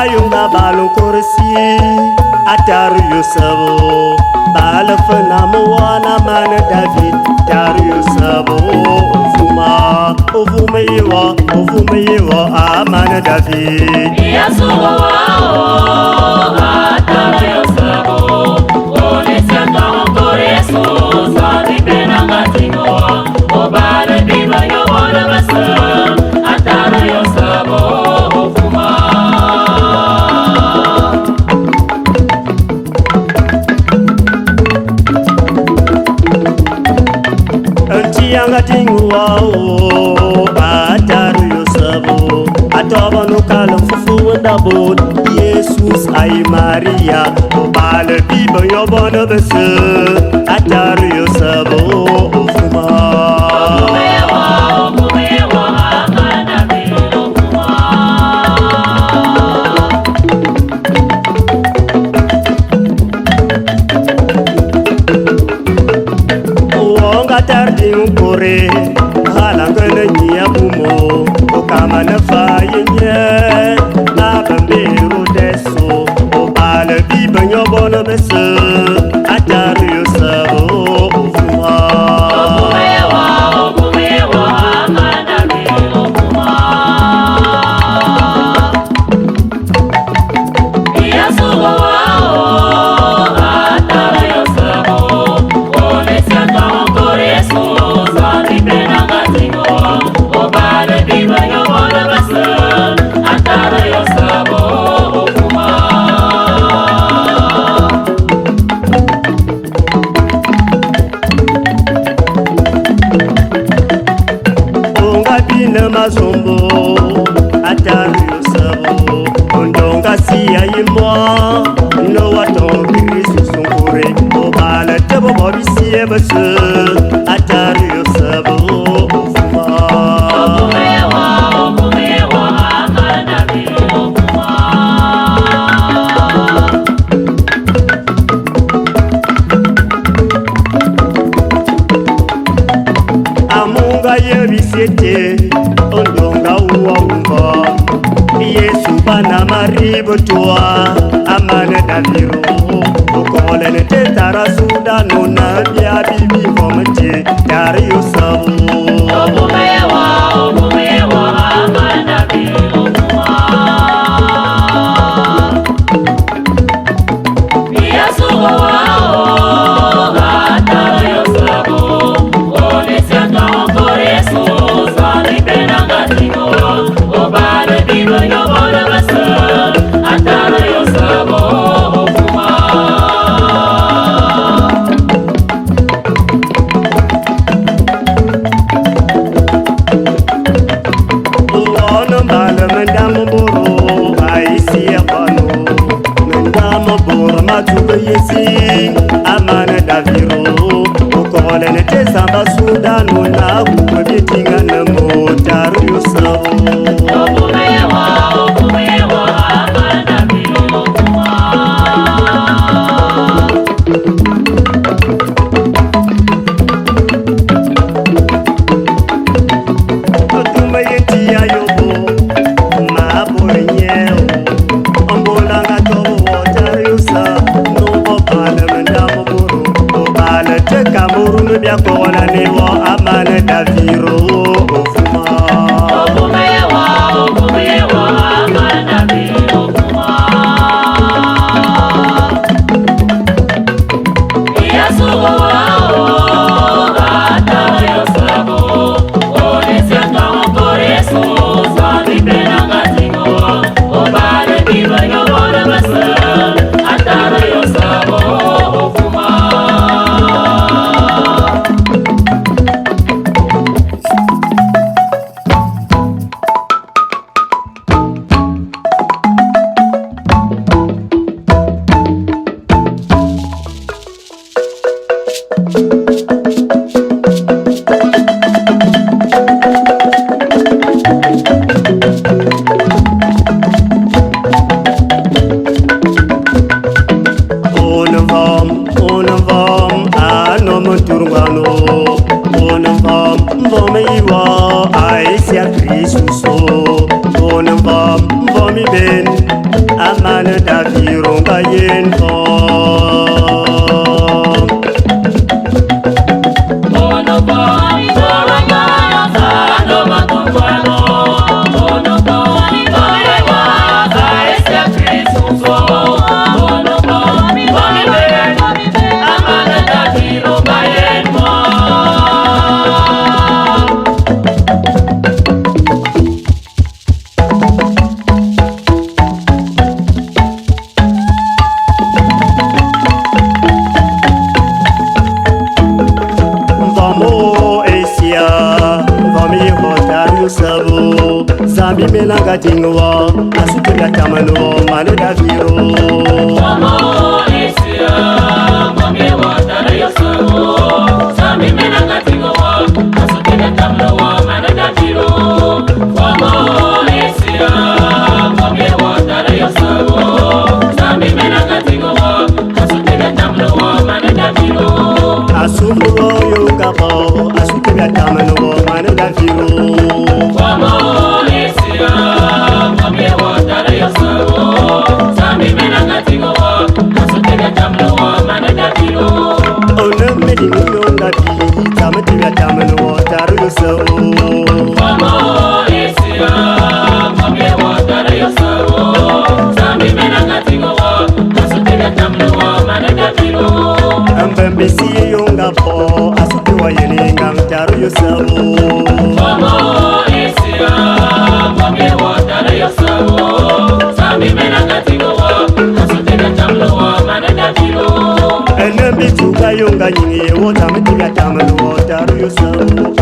ayunga balon korsi ataru yusabo balafana mwana mana David taru yusabo ovuma yewa amana David Yasuwa wao ataru yusabo olisenda onkoreso sadi pena ngatino obale biba yobona basa ataru yusabo ovuma Tinguao ataru yosabo atoba no kala fufu ndabo Jesus ay Maria obale biba yobona bese ataru yosabo ofuma Kore halangana nyia bumo okama na fayenye na bambero deso obale bibanyo bona bese ataru yosabo ofuma mazombo ataru yosabo ondonga siya yimwa no watongiri sunkure obala tebo bobisiye base ataru yosabo amunga yebisete ondonga uwaumba Yesu bana maribo toa amana daviro okole ne tetara sudano na bia bibi komche tari yosabu obumewa amana daviro Yesu wao atari yosabu olisenda onkoreso sali pena ngatino obale biba yobona basa ataru yosabo ofuma ono mbala mendamu boro aisi yapano mendamu boro matuka yesi amana daviro okole ne tesamba sudano na kubitinga na motaru yosabo sabo zambi melanga tingwa asuke ya tamano mane daviro Mama Esia mwambie watara yo sabo zambi melanga tingwa asuke ya tamano mane daviro Mama Esia mwambie watara yo sabo zambi melanga tingwa asuke ya tamano mane daviro asumbo yo kapo asuke ya tamano mane daviro Mbembesi yonga po asuke wa yeninga mtaru yosabu Mama Esia mwambie watara yosabu Sambi menanga tingowa asuke na tamlowa manenda vilo Enembi tuka yonga nyingi wota mtiga tamanu wataru yosabu